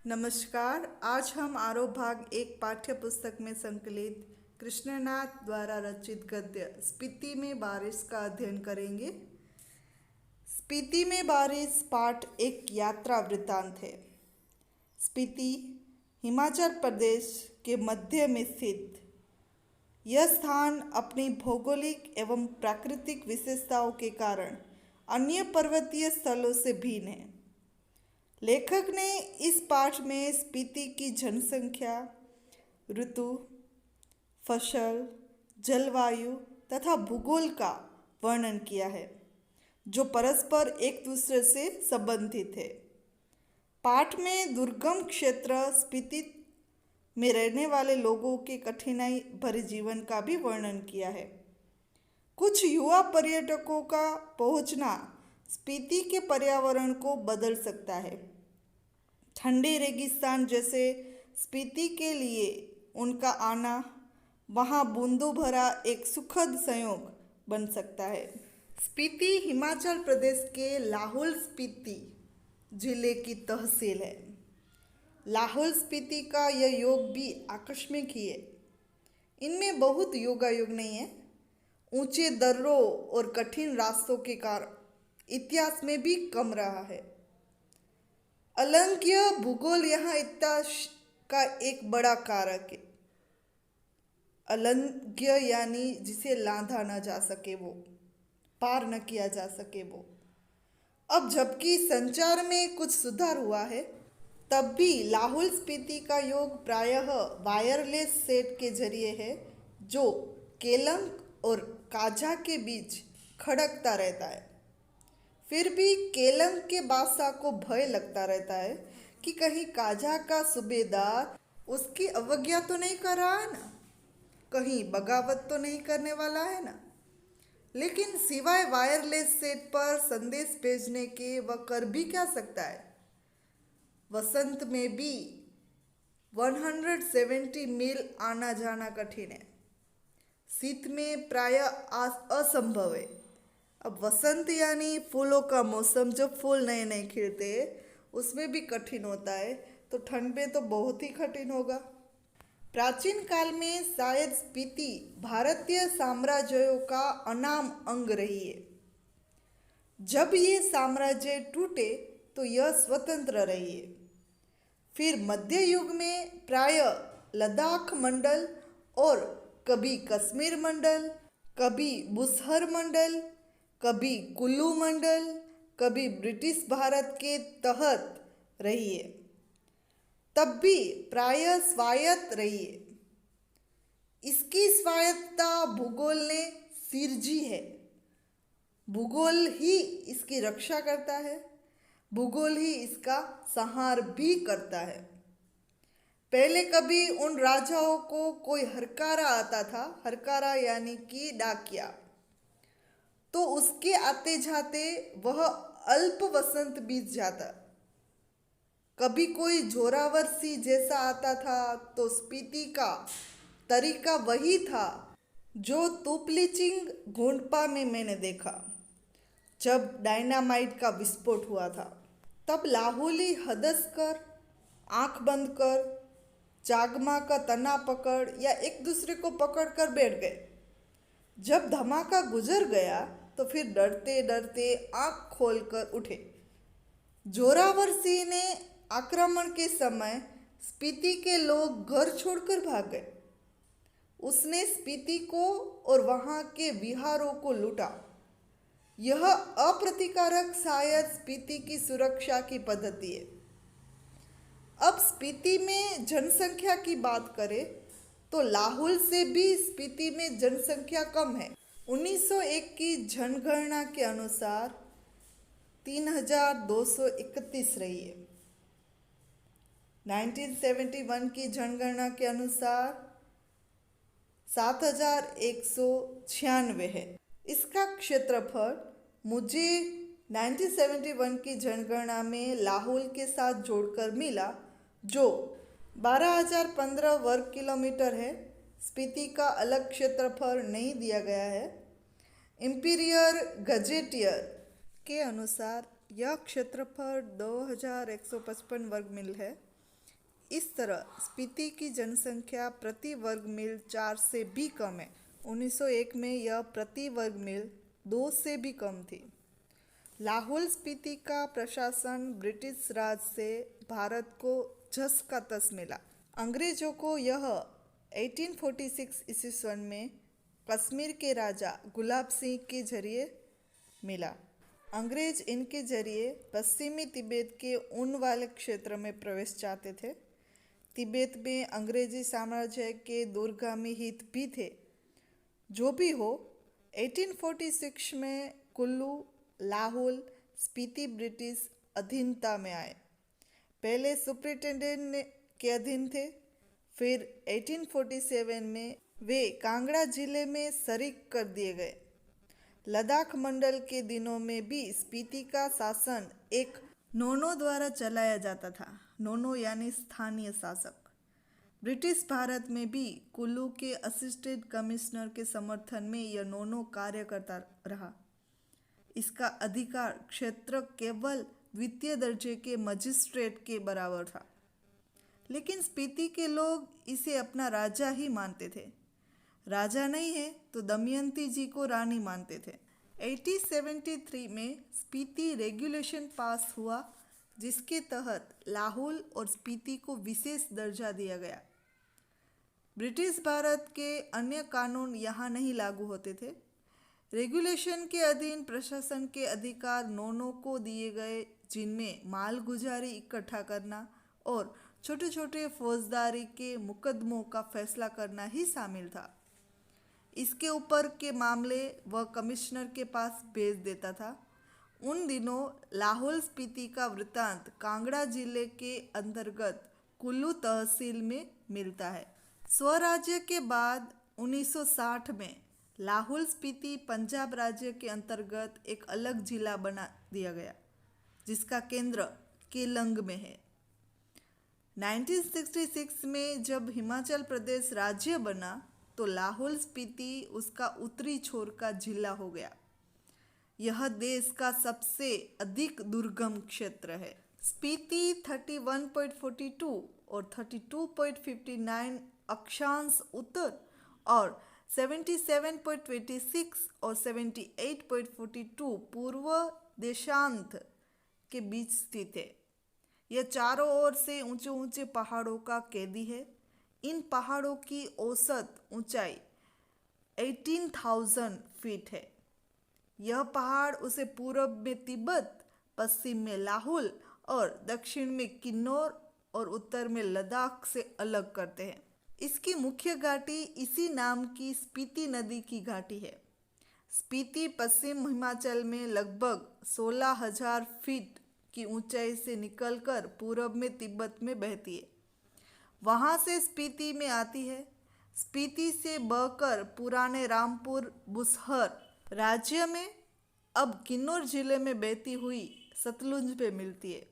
नमस्कार। आज हम आरोह भाग एक पाठ्य पुस्तक में संकलित कृष्णनाथ द्वारा रचित गद्य स्पीति में बारिश का अध्ययन करेंगे। स्पीति में बारिश पाठ एक यात्रा वृत्तांत है। स्पीति हिमाचल प्रदेश के मध्य में स्थित यह स्थान अपनी भौगोलिक एवं प्राकृतिक विशेषताओं के कारण अन्य पर्वतीय स्थलों से भिन्न है। लेखक ने इस पाठ में स्पीति की जनसंख्या, ऋतु, फसल, जलवायु तथा भूगोल का वर्णन किया है, जो परस्पर एक दूसरे से संबंधित है। पाठ में दुर्गम क्षेत्र स्पीति में रहने वाले लोगों के कठिनाई भरे जीवन का भी वर्णन किया है। कुछ युवा पर्यटकों का पहुंचना स्पीति के पर्यावरण को बदल सकता है। ठंडे रेगिस्तान जैसे स्पीति के लिए उनका आना वहां बूंदों भरा एक सुखद संयोग बन सकता है। स्पीति हिमाचल प्रदेश के लाहौल स्पीति जिले की तहसील है। लाहौल स्पीति का यह योग भी आकस्मिक ही है। इनमें बहुत योगायोग नहीं है। ऊंचे दर्रों और कठिन रास्तों के कारण इतिहास में भी कम रहा है। अलंघ्य भूगोल यहाँ इतिहास का एक बड़ा कारक है। अलंघ्य यानी जिसे लांघा न जा सके, वो पार न किया जा सके वो। अब जबकि संचार में कुछ सुधार हुआ है, तब भी लाहौल स्पीति का योग प्रायः वायरलेस सेट के जरिए है, जो केलंग और काजा के बीच खड़कता रहता है। फिर भी केलंग के बादशाह को भय लगता रहता है कि कहीं काजा का सूबेदार उसकी अवज्ञा तो नहीं कर रहा है ना, कहीं बगावत तो नहीं करने वाला है ना। लेकिन सिवाय वायरलेस सेट पर संदेश भेजने के वह कर भी क्या सकता है। वसंत में भी 170 मील आना जाना कठिन है। शीत में प्रायः असंभव है। अब वसंत यानी फूलों का मौसम, जब फूल नए नए खिलते उसमें भी कठिन होता है, तो ठंड में तो बहुत ही कठिन होगा। प्राचीन काल में शायद स्पीति भारतीय साम्राज्यों का अनाम अंग रही है। जब ये साम्राज्य टूटे तो यह स्वतंत्र रही है। फिर मध्य युग में प्रायः लद्दाख मंडल और कभी कश्मीर मंडल, कभी बुसहर मंडल, कभी कुल्लू मंडल, कभी ब्रिटिश भारत के तहत रही है। तब भी प्रायः स्वायत्त रही है। इसकी स्वायत्तता भूगोल ने सिरजी है। भूगोल ही इसकी रक्षा करता है, भूगोल ही इसका संहार भी करता है। पहले कभी उन राजाओं को कोई हरकारा आता था, हरकारा यानी कि डाकिया, तो उसके आते जाते वह अल्प वसंत बीत जाता। कभी कोई जोरावर सी जैसा आता था, तो स्पीति का तरीका वही था जो तुपलीचिंग घोंपा में मैंने देखा, जब डायनामाइट का विस्फोट हुआ था। तब लाहौली हदस कर, आंख बंद कर, चागमा का तना पकड़ या एक दूसरे को पकड़ कर बैठ गए। जब धमाका गुजर गया तो फिर डरते डरते आंख खोलकर उठे। जोरावर सिंह ने आक्रमण के समय स्पीति के लोग घर छोड़कर भाग गए। उसने स्पीति को और वहां के विहारों को लूटा। यह अप्रतिकारक शायद स्पीति की सुरक्षा की पद्धति है। अब स्पीति में जनसंख्या की बात करें तो लाहौल से भी स्पीति में जनसंख्या कम है। 1901 की जनगणना के अनुसार 3231 रही है। 1971 की जनगणना के अनुसार 7196 है। इसका क्षेत्रफल मुझे 1971 की जनगणना में लाहौल के साथ जोड़कर मिला, जो 12,015 वर्ग किलोमीटर है। स्पीति का अलग क्षेत्रफल नहीं दिया गया है। इंपीरियल गजेटियर के अनुसार यह क्षेत्रफल 2155 वर्ग मील है। इस तरह स्पीति की जनसंख्या प्रति वर्ग मील 4 से भी कम है। 1901 में यह प्रति वर्ग मील 2 से भी कम थी। लाहौल स्पीति का प्रशासन ब्रिटिश राज से भारत को जस का तस मिला। अंग्रेजों को यह 1846 ईस्वी सन में कश्मीर के राजा गुलाब सिंह के जरिए मिला। अंग्रेज इनके जरिए पश्चिमी तिब्बत के ऊन वाले क्षेत्र में प्रवेश चाहते थे। तिब्बत में अंग्रेजी साम्राज्य के दूरगामी हित भी थे। जो भी हो, 1846 में कुल्लू, लाहौल, स्पीति ब्रिटिश अधीनता में आए। पहले सुपरिटेंडेंट के अधीन थे, फिर 1847 में वे कांगड़ा जिले में शरीक कर दिए गए। लद्दाख मंडल के दिनों में भी स्पीति का शासन एक नोनो द्वारा चलाया जाता था। नोनो यानी स्थानीय शासक। ब्रिटिश भारत में भी कुल्लू के असिस्टेंट कमिश्नर के समर्थन में यह नोनो कार्य करता रहा। इसका अधिकार क्षेत्र केवल द्वितीय दर्जे के मजिस्ट्रेट के बराबर था, लेकिन स्पीति के लोग इसे अपना राजा ही मानते थे। राजा नहीं है तो दमयंती जी को रानी मानते थे। 1873 में स्पीति रेगुलेशन पास हुआ, जिसके तहत लाहौल और स्पीति को विशेष दर्जा दिया गया। ब्रिटिश भारत के अन्य कानून यहाँ नहीं लागू होते थे। रेगुलेशन के अधीन प्रशासन के अधिकार नोनो को दिए गए, जिनमें मालगुजारी इकट्ठा करना और छोटे छोटे फौजदारी के मुकदमों का फैसला करना ही शामिल था। इसके ऊपर के मामले वह कमिश्नर के पास भेज देता था। उन दिनों लाहौल स्पीति का वृत्तांत कांगड़ा जिले के अंतर्गत कुल्लू तहसील में मिलता है। स्वराज्य के बाद 1960 में लाहौल स्पीति पंजाब राज्य के अंतर्गत एक अलग जिला बना दिया गया, जिसका केंद्र केलंग में है। 1966 में जब हिमाचल प्रदेश राज्य बना तो लाहौल स्पीति उसका उत्तरी छोर का जिला हो गया। यह देश का सबसे अधिक दुर्गम क्षेत्र है। स्पीति 31.42 और 32.59 अक्षांश उत्तर और 77.26 और 78.42 पूर्व देशांत के बीच स्थित है। यह चारों ओर से ऊंचे ऊंचे पहाड़ों का कैदी है। इन पहाड़ों की औसत ऊंचाई 18,000 फीट है। यह पहाड़ उसे पूर्व में तिब्बत, पश्चिम में लाहौल और दक्षिण में किन्नौर और उत्तर में लद्दाख से अलग करते हैं। इसकी मुख्य घाटी इसी नाम की स्पीति नदी की घाटी है। स्पीति पश्चिम हिमाचल में लगभग 16,000 फीट की ऊंचाई से निकलकर पूर्व में तिब्बत में बहती है। वहां से स्पीति में आती है। स्पीति से बहकर पुराने रामपुर बुसहर राज्य में अब किन्नौर जिले में बहती हुई सतलुज पे मिलती है।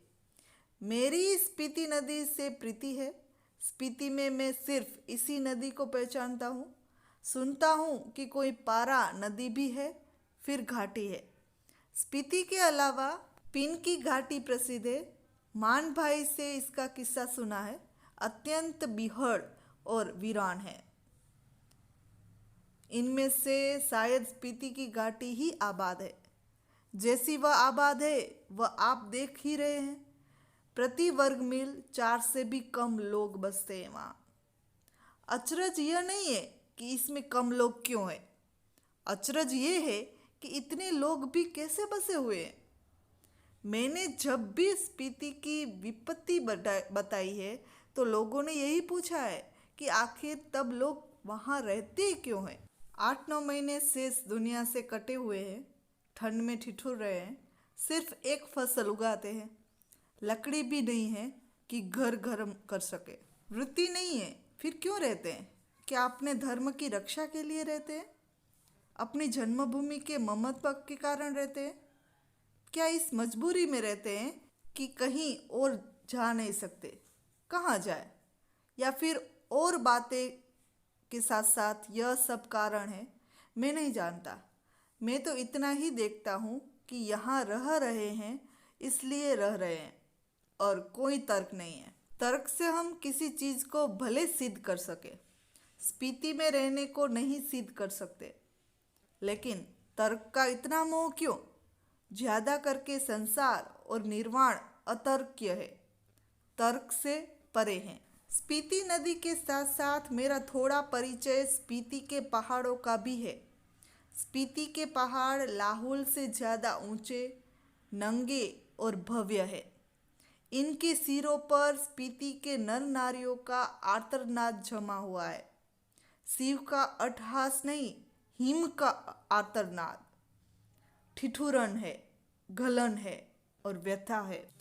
मेरी स्पीति नदी से प्रीति है। स्पीति में मैं सिर्फ इसी नदी को पहचानता हूँ। सुनता हूँ कि कोई पारा नदी भी है, फिर घाटी है। स्पीति के अलावा पिन की घाटी प्रसिद्ध है। मान भाई से इसका किस्सा सुना है। अत्यंत बिहड़ और वीरान है। इनमें से शायद स्पीति की घाटी ही आबाद है। जैसी वह आबाद है वह आप देख ही रहे हैं। प्रति वर्ग मील 4 से भी कम लोग बसते हैं वहाँ। अचरज यह नहीं है कि इसमें कम लोग क्यों हैं। अचरज ये है कि इतने लोग भी कैसे बसे हुए हैं। मैंने जब भी स्पीति की विपत्ति बताई है तो लोगों ने यही पूछा है कि आखिर तब लोग वहाँ रहते क्यों हैं। 8-9 महीने शेष दुनिया से कटे हुए हैं, ठंड में ठिठुर रहे हैं, सिर्फ एक फसल उगाते हैं। लकड़ी भी नहीं है कि घर गर्म कर सके। वृत्ति नहीं है, फिर क्यों रहते हैं? क्या अपने धर्म की रक्षा के लिए रहते हैं? अपनी जन्मभूमि के ममत्व के कारण रहते हैं? क्या इस मजबूरी में रहते हैं कि कहीं और जा नहीं सकते? कहाँ जाए? या फिर और बातें के साथ साथ यह सब कारण है? मैं नहीं जानता। मैं तो इतना ही देखता हूँ कि यहाँ रह रहे हैं इसलिए रह रहे हैं और कोई तर्क नहीं है। तर्क से हम किसी चीज को भले सिद्ध कर सके, स्पीति में रहने को नहीं सिद्ध कर सकते। लेकिन तर्क का इतना मोह क्यों? ज्यादा करके संसार और निर्वाण अतर्क्य है, तर्क से परे हैं। स्पीति नदी के साथ साथ मेरा थोड़ा परिचय स्पीति के पहाड़ों का भी है। स्पीति के पहाड़ लाहौल से ज़्यादा ऊंचे, नंगे और भव्य है। इनके सिरों पर स्पीति के नर नारियों का आर्तनाद जमा हुआ है। शिव का अट्टहास नहीं, हिम का आर्तनाद, ठिठुरन है, गलन है और व्यथा है।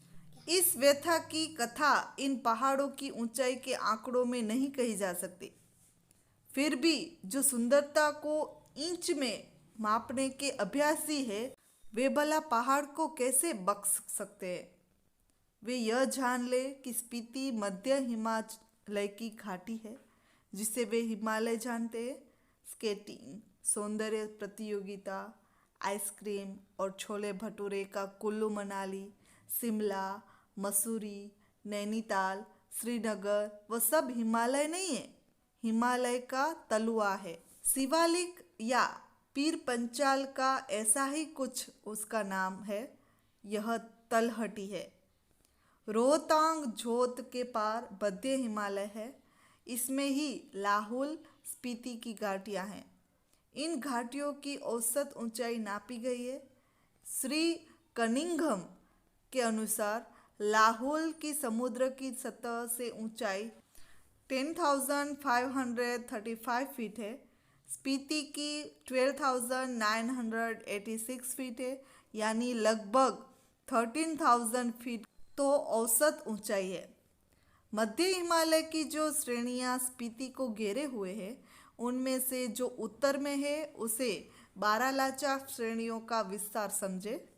इस व्यथा की कथा इन पहाड़ों की ऊंचाई के आंकड़ों में नहीं कही जा सकती। फिर भी जो सुंदरता को इंच में मापने के अभ्यासी है, वे भला पहाड़ को कैसे बख्श सकते हैं? वे यह जान ले कि स्पीति मध्य हिमालय की घाटी है, जिसे वे हिमालय जानते हैं। स्केटिंग, सौंदर्य प्रतियोगिता, आइसक्रीम और छोले भटूरे का कुल्लू मनाली, शिमला, मसूरी, नैनीताल, श्रीनगर वह सब हिमालय नहीं है, हिमालय का तलुआ है। शिवालिक या पीर पंचाल का ऐसा ही कुछ उसका नाम है। यह तलहटी है। रोहतांग जोत के पार मध्य हिमालय है। इसमें ही लाहौल स्पीति की घाटियाँ हैं। इन घाटियों की औसत ऊंचाई नापी गई है। श्री कनिंघम के अनुसार लाहौल की समुद्र की सतह से ऊंचाई 10,535 फीट है। स्पीति की 12,986 फीट है, यानी लगभग 13,000 फीट तो औसत ऊंचाई है। मध्य हिमालय की जो श्रेणियां स्पीति को घेरे हुए हैं, उनमें से जो उत्तर में है उसे बारालाचा श्रेणियों का विस्तार समझे।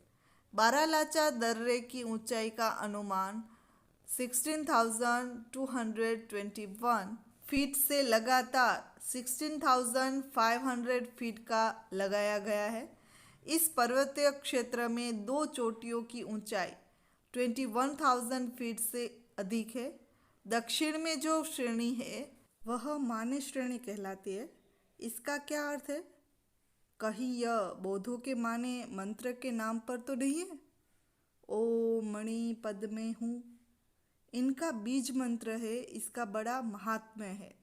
बारालाचा दर्रे की ऊंचाई का अनुमान 16,221 फीट से लगातार 16,500 फीट का लगाया गया है। इस पर्वतीय क्षेत्र में दो चोटियों की ऊंचाई 21,000 फीट से अधिक है। दक्षिण में जो श्रेणी है वह माने श्रेणी कहलाती है। इसका क्या अर्थ है? कहीं यह बौद्धों के माने मंत्र के नाम पर तो नहीं है? ओ मणि पद में हूँ, इनका बीज मंत्र है। इसका बड़ा महात्म्य है।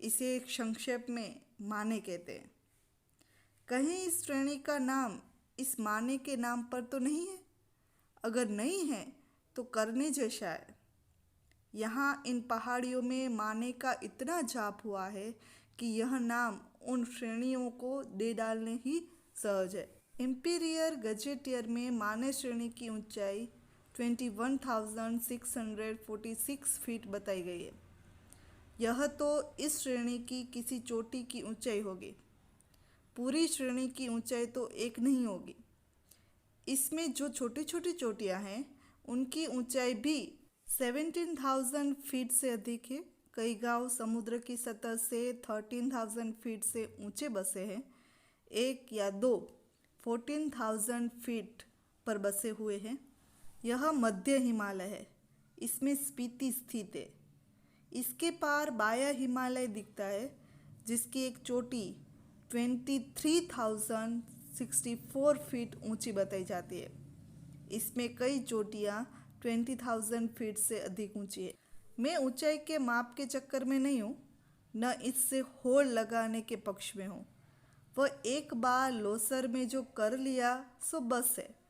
इसे एक संक्षेप में माने कहते हैं। कहीं इस श्रेणी का नाम इस माने के नाम पर तो नहीं है? अगर नहीं है तो करने जैसा है। यहाँ इन पहाड़ियों में माने का इतना जाप हुआ है कि यह नाम उन श्रेणियों को दे डालने ही सहज है। इंपीरियल गजेटियर में माने श्रेणी की ऊंचाई 21,646 फीट बताई गई है। यह तो इस श्रेणी की किसी चोटी की ऊंचाई होगी। पूरी श्रेणी की ऊंचाई तो एक नहीं होगी। इसमें जो छोटी छोटी चोटियां हैं उनकी ऊंचाई भी 17,000 फीट से अधिक है। कई गांव समुद्र की सतह से 13,000 फीट से ऊंचे बसे हैं। एक या दो 14,000 फीट पर बसे हुए हैं। यह मध्य हिमालय है। इसमें स्पीति स्थित है। इसके पार बाया हिमालय दिखता है, जिसकी एक चोटी 23,064 फीट ऊंची बताई जाती है। इसमें कई चोटियाँ 20,000 फीट से अधिक ऊंची है। मैं ऊंचाई के माप के चक्कर में नहीं हूँ, न इससे होड़ लगाने के पक्ष में हूँ। वह एक बार लोसर में जो कर लिया सो बस है।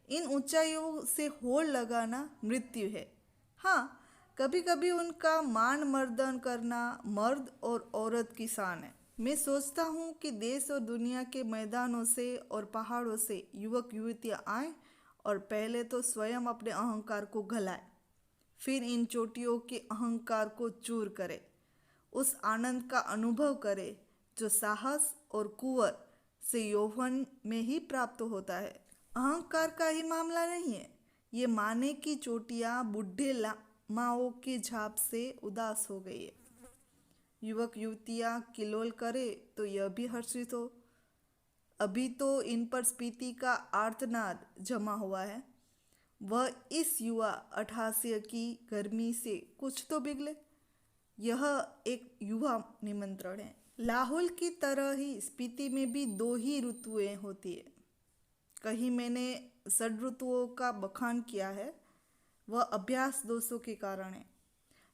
इन ऊंचाइयों से होड़ लगाना मृत्यु है। हाँ, कभी कभी उनका मान मर्दन करना मर्द और औरत की शान है। मैं सोचता हूँ कि देश और दुनिया के मैदानों से और पहाड़ों से युवक युवतियाँ आए और पहले तो स्वयं अपने अहंकार को गलाए, फिर इन चोटियों के अहंकार को चूर करे, उस आनंद का अनुभव करे जो साहस और कुंवर से यौवन में ही प्राप्त होता है। अहंकार का ही मामला नहीं है। ये माने की चोटियाँ बुढ़े लामाओं के झाप से उदास हो गई है। युवक युवतियाँ किलोल करे तो यह भी हर्षित हो। अभी तो इन पर स्पीति का आर्तनाद जमा हुआ है। वह इस युवा अठास्य की गर्मी से कुछ तो पिघले। यह एक युवा निमंत्रण है। लाहौल की तरह ही स्पीति में भी दो ही ऋतुएं होती है। कहीं मैंने षड ऋतुओं का बखान किया है, वह अभ्यास दोषों के कारण है।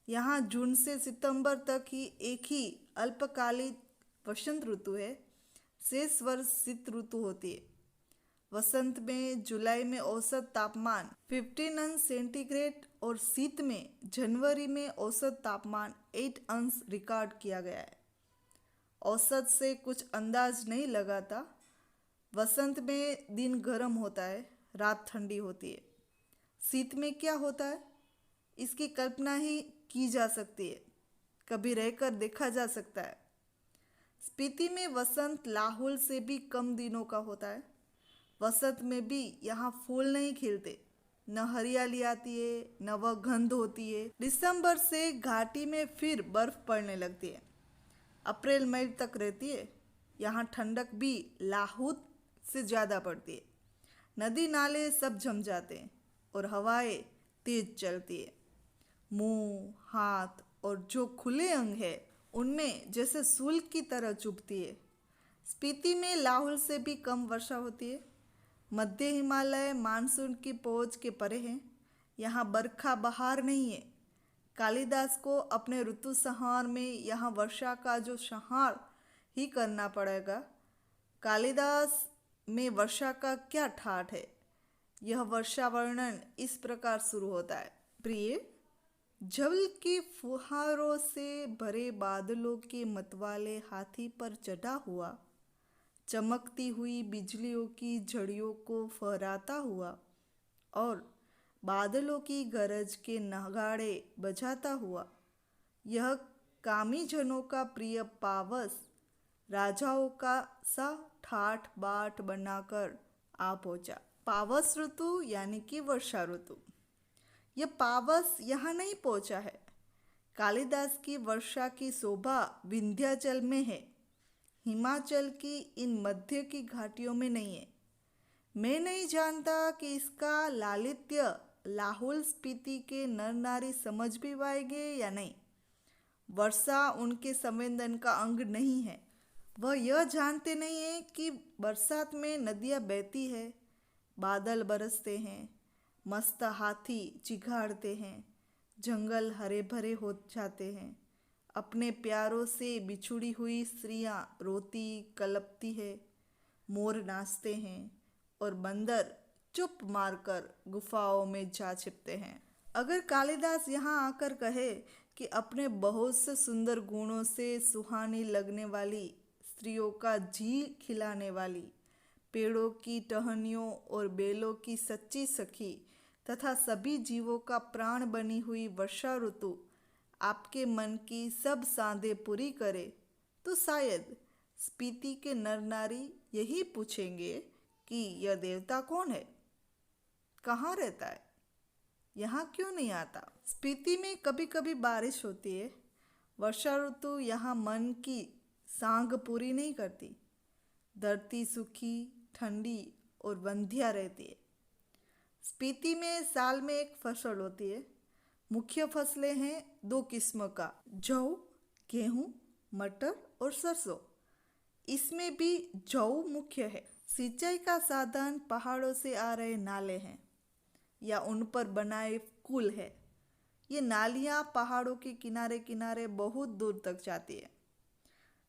यहाँ जून से सितंबर तक ही एक ही अल्पकालिक वसंत ऋतु है, शेष वर्ष शीत ऋतु होती है। वसंत में जुलाई में औसत तापमान 15 अंश सेंटीग्रेड और शीत में जनवरी में औसत तापमान 8 अंश रिकॉर्ड किया गया है। औसत से कुछ अंदाज नहीं लगाता। वसंत में दिन गर्म होता है, रात ठंडी होती है। शीत में क्या होता है, इसकी कल्पना ही की जा सकती है, कभी रहकर देखा जा सकता है। स्पीति में वसंत लाहौल से भी कम दिनों का होता है। वसंत में भी यहाँ फूल नहीं खिलते, न हरियाली आती है, न वह गंध होती है। दिसंबर से घाटी में फिर बर्फ पड़ने लगती है, अप्रैल मई तक रहती है। यहाँ ठंडक भी लाहौल से ज़्यादा पड़ती है। नदी नाले सब जम जाते हैं और हवाएं तेज चलती है। मुंह, हाथ और जो खुले अंग है उनमें जैसे सूल की तरह चुभती है। स्पीति में लाहौल से भी कम वर्षा होती है। मध्य हिमालय मानसून की पहुंच के परे है। यहाँ बरखा बहार नहीं है। कालिदास को अपने ऋतु संहार में यहाँ वर्षा का जो संहार ही करना पड़ेगा। कालिदास में वर्षा का क्या ठाठ है। यह वर्षा वर्णन इस प्रकार शुरू होता है। प्रिय, जल की फुहारों से भरे बादलों के मतवाले हाथी पर चढ़ा हुआ, चमकती हुई बिजलियों की झड़ियों को फहराता हुआ और बादलों की गरज के नगाड़े बजाता हुआ, यह कामी जनों का प्रिय पावस राजाओं का सा ठाठ बाट बनाकर आ पहुंचा। पावस ऋतु यानी कि वर्षा ऋतु। यह पावस यहाँ नहीं पहुंचा है। कालिदास की वर्षा की शोभा विंध्याचल में है, हिमाचल की इन मध्य की घाटियों में नहीं है। मैं नहीं जानता कि इसका लालित्य लाहौल स्पीति के नर नारी समझ भी पाएंगे या नहीं। वर्षा उनके संवेदन का अंग नहीं है। वह यह जानते नहीं है कि बरसात में नदियाँ बहती है, बादल बरसते हैं, मस्त हाथी चिघाड़ते हैं, जंगल हरे भरे हो जाते हैं, अपने प्यारों से बिछुड़ी हुई स्त्रियां रोती कलपती है, मोर नाचते हैं और बंदर चुप मारकर गुफाओं में जा छिपते हैं। अगर कालिदास यहाँ आकर कहे कि अपने बहुत से सुंदर गुणों से सुहानी लगने वाली स्त्रियों का जी खिलाने वाली, पेड़ों की टहनियों और बेलों की सच्ची सखी तथा सभी जीवों का प्राण बनी हुई वर्षा ऋतु आपके मन की सब सांधें पूरी करे, तो शायद स्पीति के नर नारी यही पूछेंगे कि यह देवता कौन है, कहाँ रहता है, यहाँ क्यों नहीं आता। स्पीति में कभी कभी बारिश होती है। वर्षा ऋतु यहाँ मन की सांग पूरी नहीं करती। धरती सूखी, ठंडी और बंधिया रहती है। स्पीति में साल में एक फसल होती है। मुख्य फसलें हैं दो किस्म का, जौ, गेहूं, मटर और सरसों। इसमें भी जौ मुख्य है। सिंचाई का साधन पहाड़ों से आ रहे नाले हैं या उन पर बनाए कुल है। ये नालियाँ पहाड़ों के किनारे किनारे बहुत दूर तक जाती है।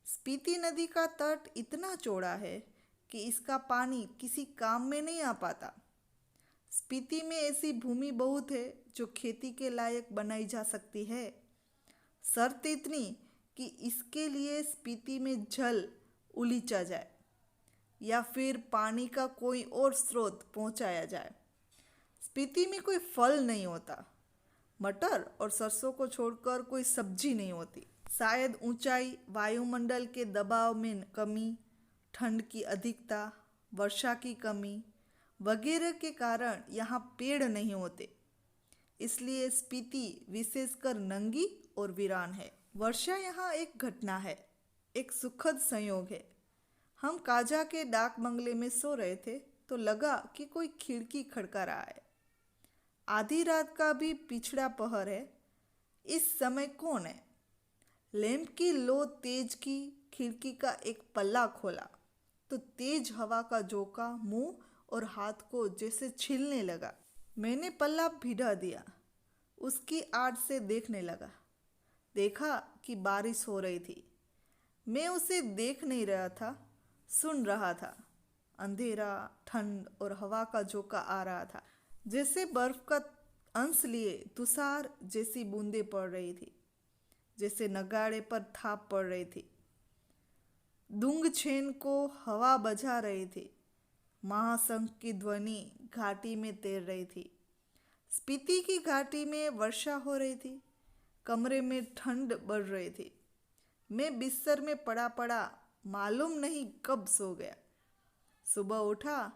स्पीति नदी का तट इतना चौड़ा है कि इसका पानी किसी काम में नहीं आ पाता। स्पीति में ऐसी भूमि बहुत है जो खेती के लायक बनाई जा सकती है, शर्त इतनी कि इसके लिए स्पीति में जल उलीचा जाए या फिर पानी का कोई और स्रोत पहुंचाया जाए। स्पीति में कोई फल नहीं होता। मटर और सरसों को छोड़कर कोई सब्जी नहीं होती। शायद ऊंचाई, वायुमंडल के दबाव में कमी, ठंड की अधिकता, वर्षा की कमी वगैरह के कारण यहाँ पेड़ नहीं होते। इसलिए स्पीति विशेषकर नंगी और वीरान है। वर्षा यहाँ एक घटना है, एक सुखद संयोग है। हम काजा के डाक बंगले में सो रहे थे तो लगा कि कोई खिड़की खड़का रहा है। आधी रात का भी पिछड़ा पहर है। इस समय कौन है? लैंप की लो तेज की। खिड़की का एक पल्ला खोला तो तेज हवा का झोंका मुंह और हाथ को जैसे छीलने लगा। मैंने पल्ला भिड़ा दिया, उसकी आड़ से देखने लगा। देखा कि बारिश हो रही थी। मैं उसे देख नहीं रहा था, सुन रहा था। अंधेरा, ठंड और हवा का झोंका आ रहा था, जैसे बर्फ का अंश लिए तुषार जैसी बूंदें पड़ रही थी, जैसे नगाड़े पर थाप पड़ रही थी। दुंग छेन को हवा बजा रही थी। महाशंख की ध्वनि घाटी में तैर रही थी। स्पीति की घाटी में वर्षा हो रही थी। कमरे में ठंड बढ़ रही थी। मैं बिस्तर में पड़ा पड़ा मालूम नहीं कब सो गया। सुबह उठा,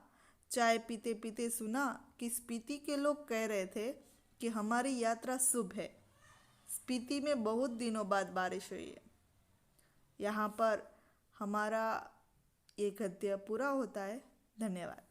चाय पीते पीते सुना कि स्पीति के लोग कह रहे थे कि हमारी यात्रा शुभ है। स्पीति में बहुत दिनों बाद बारिश हुई है। यहाँ पर हमारा ये गद्य पूरा होता है। धन्यवाद।